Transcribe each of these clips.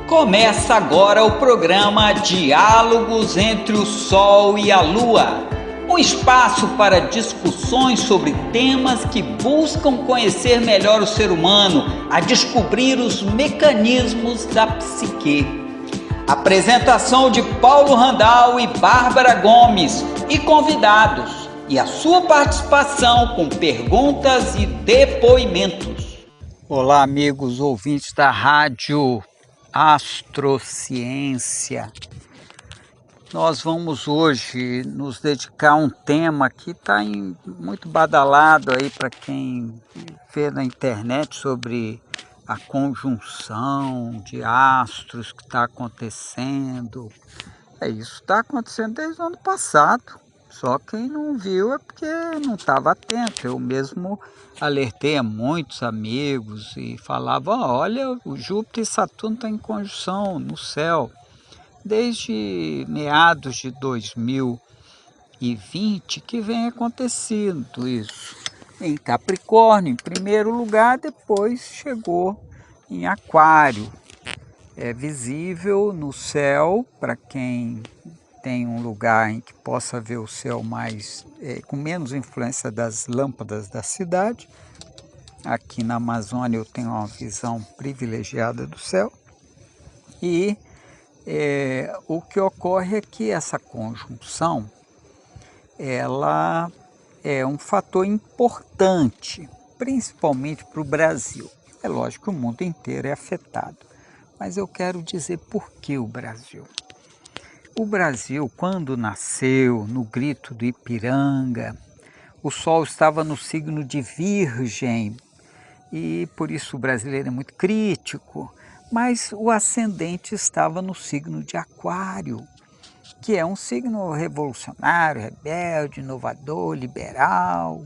Começa agora o programa Diálogos entre o Sol e a Lua, um espaço para discussões sobre temas que buscam conhecer melhor o ser humano, a descobrir os mecanismos da psique. Apresentação de Paulo Randal e Bárbara Gomes e convidados, e a sua participação com perguntas e depoimentos. Olá, amigos ouvintes da Rádio Astrociência. Nós vamos hoje nos dedicar a um tema que está muito badalado aí para quem vê na internet sobre a conjunção de astros que está acontecendo. Isso está acontecendo desde o ano passado. Só quem não viu é porque não estava atento. Eu mesmo alertei a muitos amigos e falava, olha, o Júpiter e Saturno estão em conjunção no céu. Desde meados de 2020 que vem acontecendo isso. Em Capricórnio, em primeiro lugar, depois chegou em Aquário. É visível no céu para quem tem um lugar em que possa ver o céu com menos influência das lâmpadas da cidade. Aqui na Amazônia eu tenho uma visão privilegiada do céu. E o que ocorre é que essa conjunção ela é um fator importante, principalmente para o Brasil. É lógico que o mundo inteiro é afetado, mas eu quero dizer por que o Brasil. O Brasil, quando nasceu, no grito do Ipiranga, o Sol estava no signo de Virgem, e por isso o brasileiro é muito crítico, mas o ascendente estava no signo de Aquário, que é um signo revolucionário, rebelde, inovador, liberal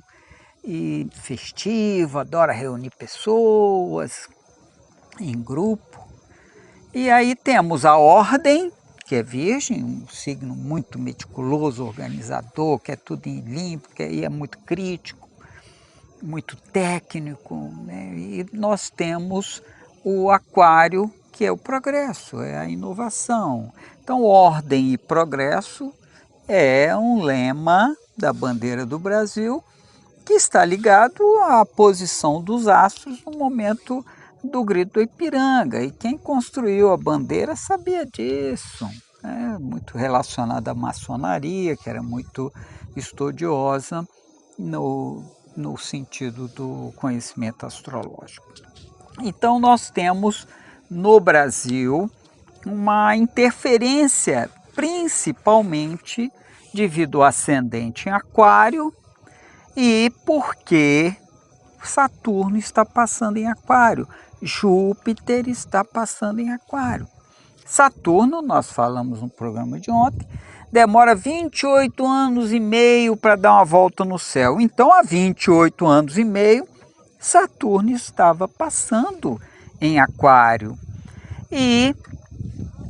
e festivo, adora reunir pessoas em grupo. E aí temos a Ordem, que é Virgem, um signo muito meticuloso, organizador, que é tudo em limpo, que é muito crítico, muito técnico, né? E nós temos o Aquário, que é o progresso, é a inovação. Então, ordem e progresso é um lema da bandeira do Brasil que está ligado à posição dos astros no momento do grito do Ipiranga. E quem construiu a bandeira sabia disso, né? Muito relacionada à maçonaria, que era muito estudiosa no sentido do conhecimento astrológico. Então nós temos no Brasil uma interferência, principalmente devido ao ascendente em Aquário e porque Saturno está passando em Aquário, Júpiter está passando em Aquário. Saturno, nós falamos no programa de ontem, demora 28 anos e meio para dar uma volta no céu. Então, há 28 anos e meio, Saturno estava passando em Aquário. E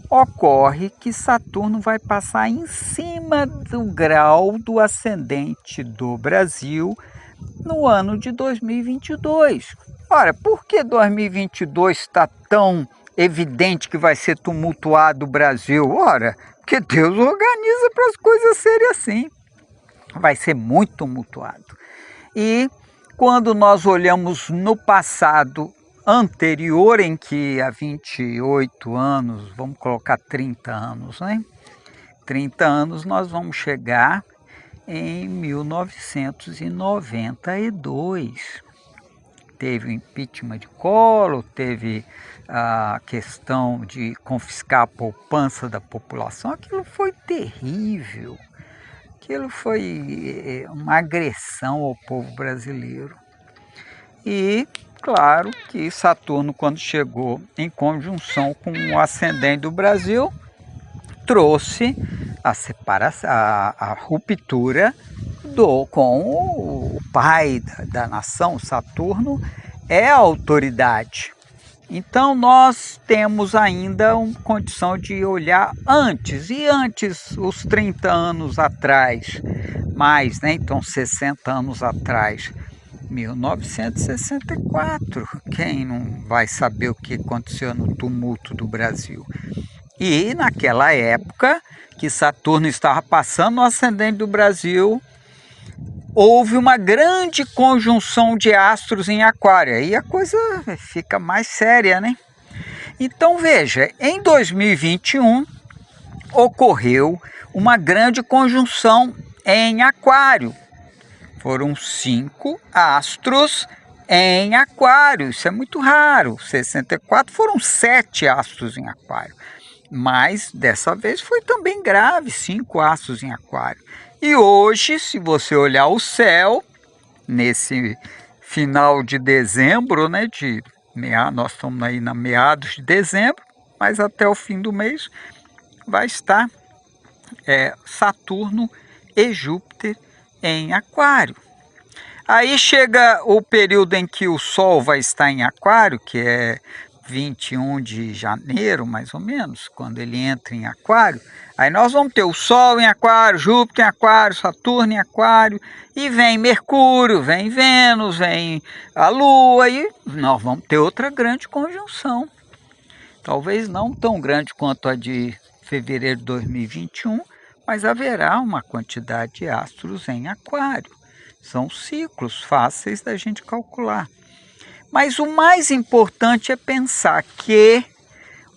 ocorre que Saturno vai passar em cima do grau do ascendente do Brasil no ano de 2022. Ora, por que 2022 está tão evidente que vai ser tumultuado o Brasil? Ora, porque Deus organiza para as coisas serem assim. Vai ser muito tumultuado. E quando nós olhamos no passado anterior, em que há 28 anos, vamos colocar 30 anos, né? 30 anos nós vamos chegar em 1992. Teve o impeachment de Collor, teve a questão de confiscar a poupança da população. Aquilo foi terrível. Aquilo foi uma agressão ao povo brasileiro. E, claro, que Saturno, quando chegou em conjunção com o ascendente do Brasil, trouxe a separação, a ruptura com o pai da nação. Saturno é a autoridade. Então nós temos ainda uma condição de olhar antes, e antes, os 30 anos atrás, mais, né? Então 60 anos atrás, 1964. Quem não vai saber o que aconteceu no tumulto do Brasil? E naquela época que Saturno estava passando no ascendente do Brasil, houve uma grande conjunção de astros em Aquário. Aí a coisa fica mais séria, né? Então veja, em 2021 ocorreu uma grande conjunção em Aquário. Foram 5 astros em Aquário, isso é muito raro. 64 foram 7 astros em Aquário, mas dessa vez foi também grave, 5 astros em Aquário. E hoje, se você olhar o céu, nesse final de dezembro, né, nós estamos aí na meados de dezembro, mas até o fim do mês vai estar Saturno e Júpiter em Aquário. Aí chega o período em que o Sol vai estar em Aquário, que é 21 de janeiro, mais ou menos, quando ele entra em Aquário. Aí nós vamos ter o Sol em Aquário, Júpiter em Aquário, Saturno em Aquário, e vem Mercúrio, vem Vênus, vem a Lua, e nós vamos ter outra grande conjunção. Talvez não tão grande quanto a de fevereiro de 2021, mas haverá uma quantidade de astros em Aquário. São ciclos fáceis da gente calcular. Mas o mais importante é pensar que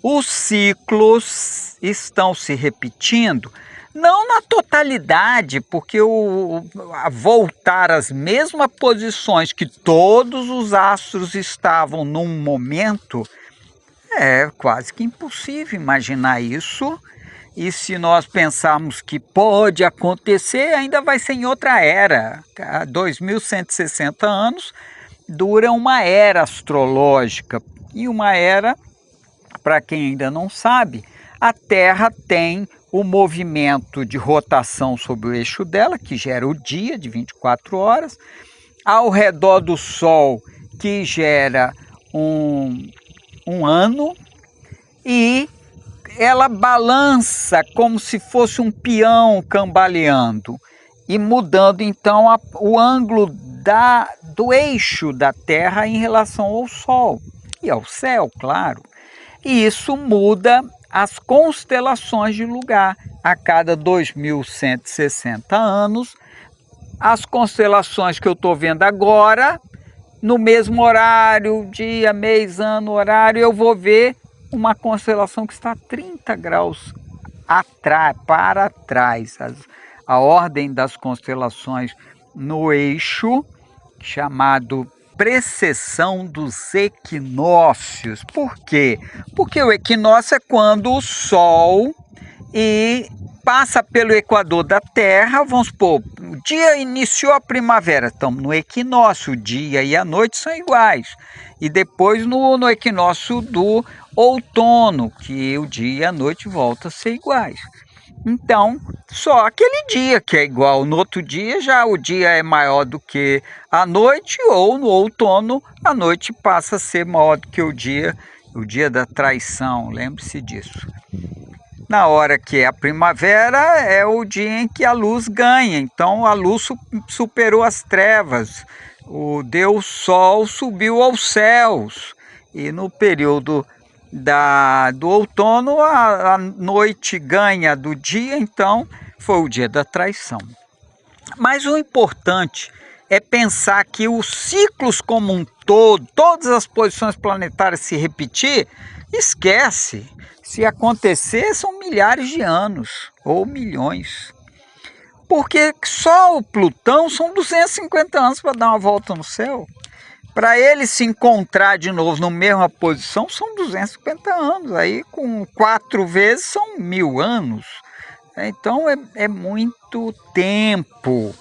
os ciclos estão se repetindo, não na totalidade, porque voltar às mesmas posições que todos os astros estavam num momento, é quase que impossível imaginar isso. E se nós pensarmos que pode acontecer, ainda vai ser em outra era. 2160 anos dura uma era astrológica. E uma era, para quem ainda não sabe, a Terra tem o movimento de rotação sobre o eixo dela, que gera o dia de 24 horas, ao redor do Sol, que gera um ano, e ela balança como se fosse um peão cambaleando e mudando então o ângulo do eixo da Terra em relação ao Sol e ao céu, claro. E isso muda as constelações de lugar. A cada 2160 anos, as constelações que eu estou vendo agora, no mesmo horário, dia, mês, ano, horário, eu vou ver uma constelação que está 30 graus para trás. A ordem das constelações no eixo, chamado precessão dos equinócios. Por quê? Porque o equinócio é quando o Sol passa pelo equador da Terra. Vamos supor, o dia iniciou a primavera, estamos no equinócio, o dia e a noite são iguais. E depois no equinócio do outono, que o dia e a noite voltam a ser iguais. Então, só aquele dia que é igual, no outro dia já o dia é maior do que a noite, ou no outono a noite passa a ser maior do que o dia da traição, lembre-se disso. Na hora que é a primavera é o dia em que a luz ganha, então a luz superou as trevas, o Deus Sol subiu aos céus, e no período do outono a noite ganha do dia, então foi o dia da traição. Mas o importante é pensar que os ciclos como um todo, todas as posições planetárias se repetir, esquece. Se acontecer, são milhares de anos ou milhões. Porque só o Plutão são 250 anos para dar uma volta no céu. Para ele se encontrar de novo na mesma posição, são 250 anos. Aí, com 4 vezes, são 1000 anos. Então, é muito tempo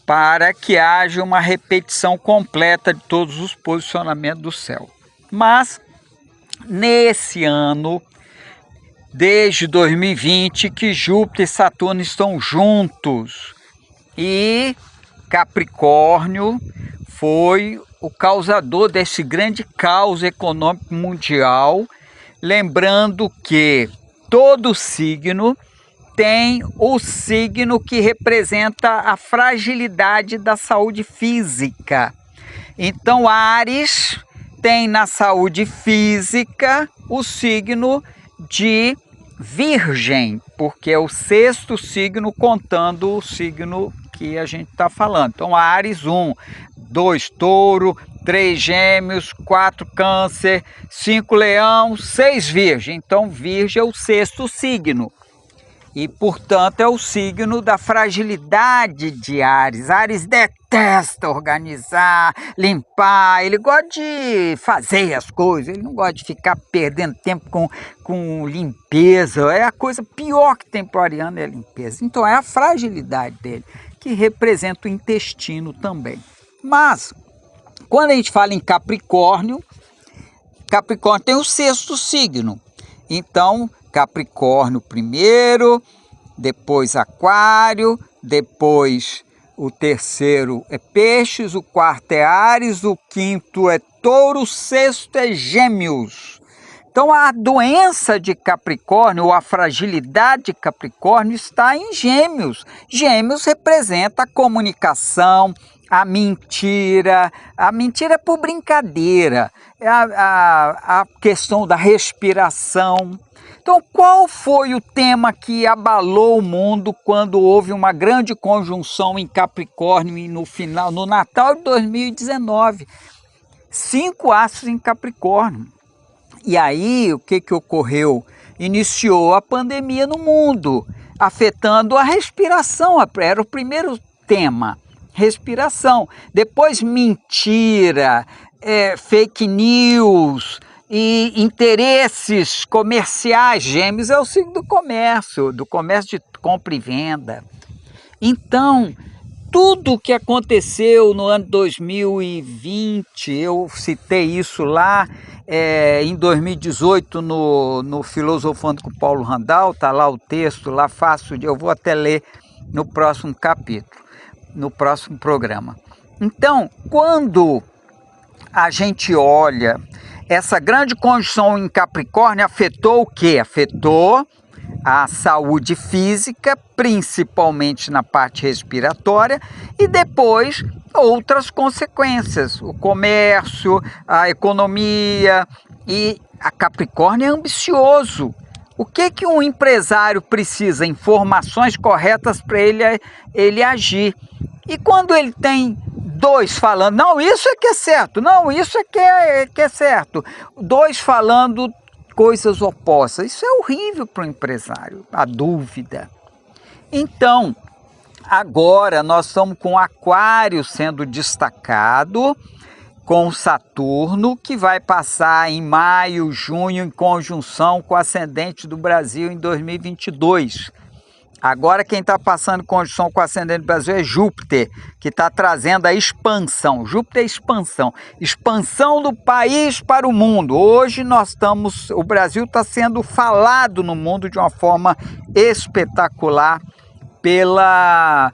para que haja uma repetição completa de todos os posicionamentos do céu. Mas, nesse ano, desde 2020, que Júpiter e Saturno estão juntos. E Capricórnio foi o causador desse grande caos econômico mundial, lembrando que todo signo tem o signo que representa a fragilidade da saúde física. Então, Áries tem na saúde física o signo de Virgem, porque é o sexto signo contando o signo que a gente está falando. Então, Áries 1, 2 Touro, 3 Gêmeos, 4 Câncer, 5 Leão, 6 Virgem. Então, Virgem é o sexto signo. E, portanto, é o signo da fragilidade de Áries. Áries detesta organizar, limpar, ele gosta de fazer as coisas, ele não gosta de ficar perdendo tempo com limpeza. É a coisa pior que tem para o ariano, é a limpeza. Então, é a fragilidade dele, que representa o intestino também. Mas, quando a gente fala em Capricórnio, Capricórnio tem o sexto signo. Então, Capricórnio primeiro, depois Aquário, depois o terceiro é Peixes, o quarto é Áries, o quinto é Touro, o sexto é Gêmeos. Então, a doença de Capricórnio, ou a fragilidade de Capricórnio, está em Gêmeos. Gêmeos representa a comunicação, a mentira por brincadeira, a questão da respiração. Então, qual foi o tema que abalou o mundo quando houve uma grande conjunção em Capricórnio no Natal de 2019? 5 astros em Capricórnio. E aí, o que ocorreu? Iniciou a pandemia no mundo, afetando a respiração. Era o primeiro tema, respiração. Depois, mentira, fake news e interesses comerciais. Gêmeos é o signo do comércio de compra e venda. Então, tudo o que aconteceu no ano 2020, eu citei isso lá em 2018 no Filosofando com Paulo Randall, está lá o texto, lá fácil, eu vou até ler no próximo capítulo, no próximo programa. Então, quando a gente olha, essa grande conjunção em Capricórnio afetou o quê? Afetou a saúde física, principalmente na parte respiratória, e depois outras consequências, o comércio, a economia, e a Capricórnio é ambicioso. O que um empresário precisa? Informações corretas para ele agir. E quando ele tem dois falando, não, isso é que é certo, não, isso é que é certo, dois falando coisas opostas, isso é horrível para o empresário, a dúvida. Então, agora nós estamos com Aquário sendo destacado, com Saturno, que vai passar em maio, junho, em conjunção com o ascendente do Brasil em 2022. Agora quem está passando conjunção com o ascendente do Brasil é Júpiter, que está trazendo a expansão. Júpiter é expansão. Expansão do país para o mundo. Hoje o Brasil está sendo falado no mundo de uma forma espetacular pela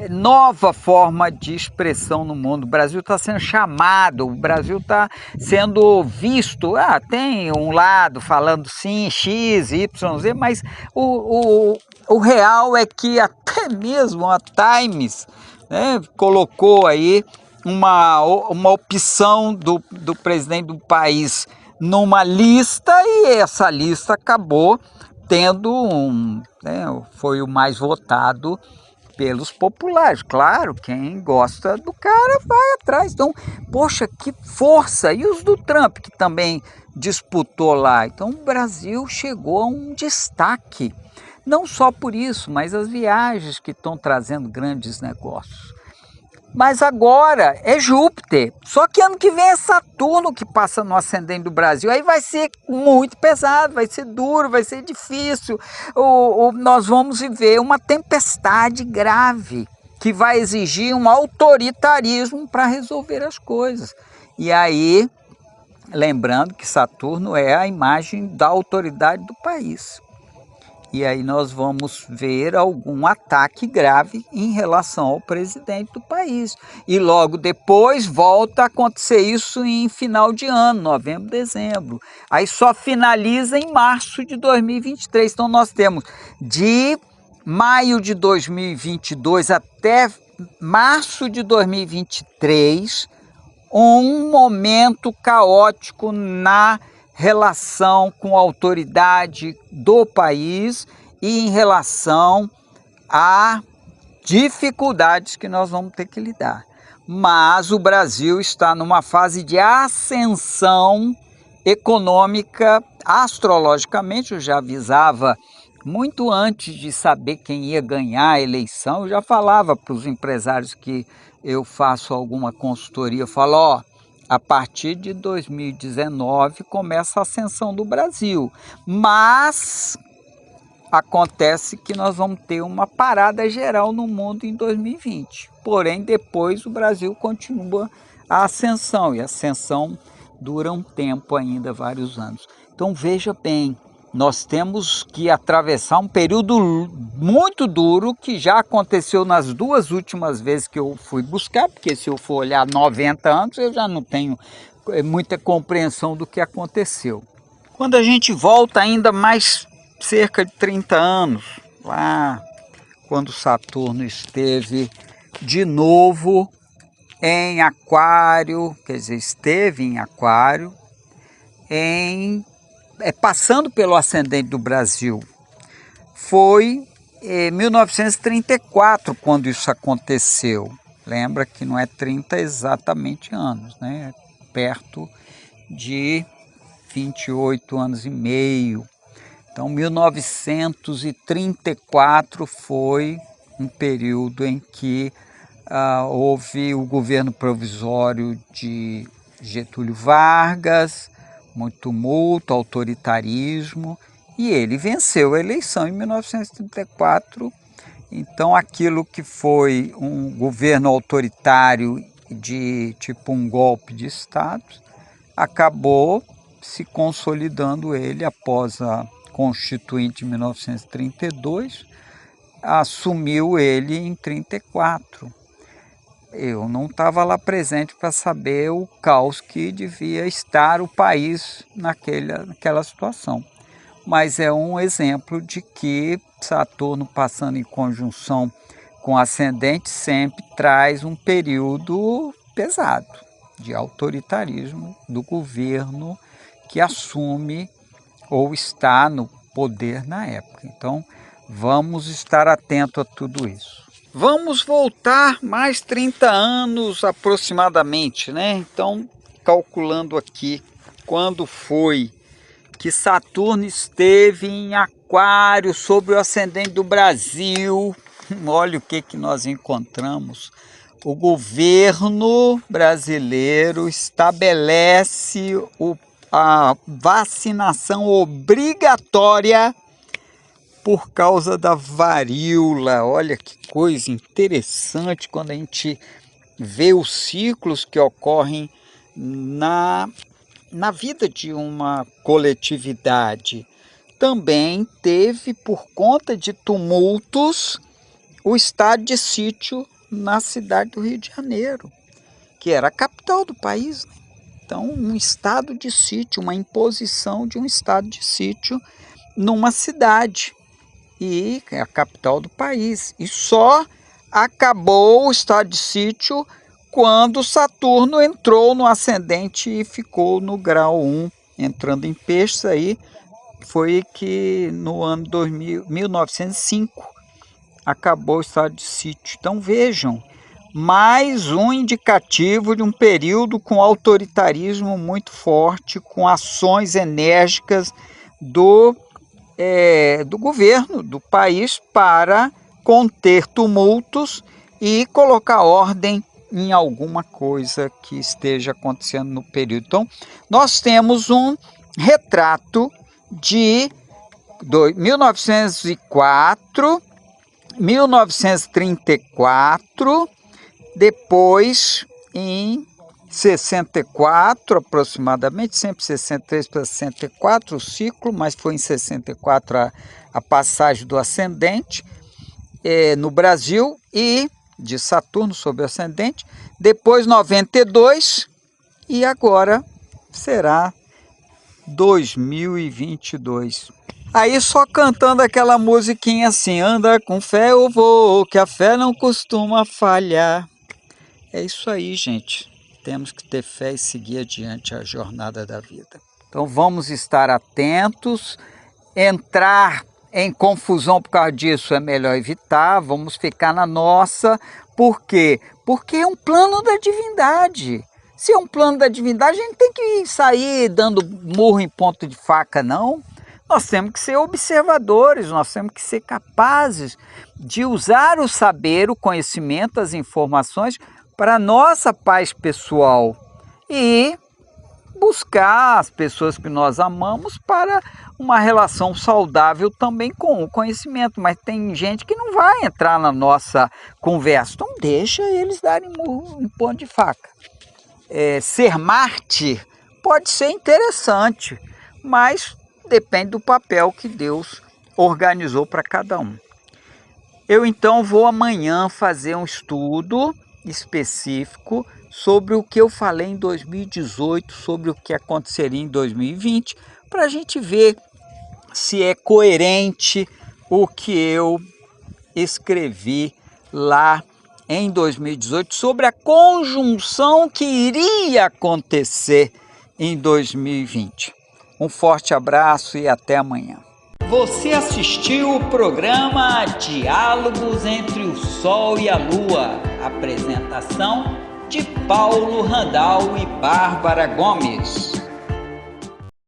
nova forma de expressão no mundo. O Brasil está sendo chamado, o Brasil está sendo visto. Tem um lado falando sim, X, Y, Z, mas o real é que até mesmo a Times, né, colocou aí uma opção do presidente do país numa lista, e essa lista acabou tendo foi o mais votado pelos populares. Claro, quem gosta do cara vai atrás. Então, poxa, que força! E os do Trump, que também disputou lá. Então, o Brasil chegou a um destaque. Não só por isso, mas as viagens que estão trazendo grandes negócios. Mas agora é Júpiter. Só que ano que vem é Saturno que passa no ascendente do Brasil. Aí vai ser muito pesado, vai ser duro, vai ser difícil. Nós vamos viver uma tempestade grave que vai exigir um autoritarismo para resolver as coisas. E aí, lembrando que Saturno é a imagem da autoridade do país. E aí nós vamos ver algum ataque grave em relação ao presidente do país. E logo depois volta a acontecer isso em final de ano, novembro, dezembro. Aí só finaliza em março de 2023. Então nós temos de maio de 2022 até março de 2023 um momento caótico na relação com a autoridade do país e em relação a dificuldades que nós vamos ter que lidar. Mas o Brasil está numa fase de ascensão econômica, astrologicamente. Eu já avisava muito antes de saber quem ia ganhar a eleição. Eu já falava para os empresários que eu faço alguma consultoria, eu falo, ó, a partir de 2019 começa a ascensão do Brasil, mas acontece que nós vamos ter uma parada geral no mundo em 2020. Porém, depois o Brasil continua a ascensão, e a ascensão dura um tempo ainda, vários anos. Então veja bem, nós temos que atravessar um período muito duro, que já aconteceu nas duas últimas vezes que eu fui buscar, porque se eu for olhar 90 anos, eu já não tenho muita compreensão do que aconteceu. Quando a gente volta ainda mais cerca de 30 anos, lá quando Saturno esteve de novo em Aquário, quer dizer, esteve em Aquário, passando pelo ascendente do Brasil. Foi em 1934 quando isso aconteceu. Lembra que não é 30 exatamente anos, né? Perto de 28 anos e meio. Então, 1934 foi um período em que houve o governo provisório de Getúlio Vargas, muito tumulto, autoritarismo, e ele venceu a eleição em 1934. Então, aquilo que foi um governo autoritário de tipo um golpe de Estado, acabou se consolidando ele após a Constituinte de 1932, assumiu ele em 1934. Eu não estava lá presente para saber o caos que devia estar o país naquela situação. Mas é um exemplo de que Saturno passando em conjunção com ascendente sempre traz um período pesado de autoritarismo do governo que assume ou está no poder na época. Então, vamos estar atentos a tudo isso. Vamos voltar mais 30 anos aproximadamente, né? Então, calculando aqui quando foi que Saturno esteve em Aquário sobre o ascendente do Brasil. Olha o que nós encontramos. O governo brasileiro estabelece a vacinação obrigatória por causa da varíola. Olha que coisa interessante quando a gente vê os ciclos que ocorrem na vida de uma coletividade. Também teve, por conta de tumultos, o estado de sítio na cidade do Rio de Janeiro, que era a capital do país. Então, um estado de sítio, uma imposição de um estado de sítio numa cidade, e é a capital do país. E só acabou o estado de sítio quando Saturno entrou no ascendente e ficou no grau 1, entrando em peixes. Aí foi que no ano 1905 acabou o estado de sítio. Então vejam, mais um indicativo de um período com autoritarismo muito forte, com ações enérgicas do governo do país para conter tumultos e colocar ordem em alguma coisa que esteja acontecendo no período. Então, nós temos um retrato de 1904, 1934, depois em 64 aproximadamente, sempre 63 para 64 o ciclo, mas foi em 64 a passagem do ascendente no Brasil, e de Saturno sobre o ascendente, depois 92 e agora será 2022. Aí só cantando aquela musiquinha assim, anda com fé eu vou, que a fé não costuma falhar. É isso aí, gente. temos que ter fé e seguir adiante a jornada da vida. Então vamos estar atentos, entrar em confusão por causa disso é melhor evitar, vamos ficar na nossa. Por quê? Porque é um plano da divindade. Se é um plano da divindade, a gente tem que sair dando murro em ponto de faca, não. Nós temos que ser observadores, nós temos que ser capazes de usar o saber, o conhecimento, as informações para a nossa paz pessoal e buscar as pessoas que nós amamos para uma relação saudável também com o conhecimento. Mas tem gente que não vai entrar na nossa conversa, então deixa eles darem murro em ponto de faca. Ser mártir pode ser interessante, mas depende do papel que Deus organizou para cada um. Eu então vou amanhã fazer um estudo específico sobre o que eu falei em 2018, sobre o que aconteceria em 2020, para a gente ver se é coerente o que eu escrevi lá em 2018 sobre a conjunção que iria acontecer em 2020. Um forte abraço e até amanhã. Você assistiu o programa Diálogos entre o Sol e a Lua. Apresentação de Paulo Randal e Bárbara Gomes.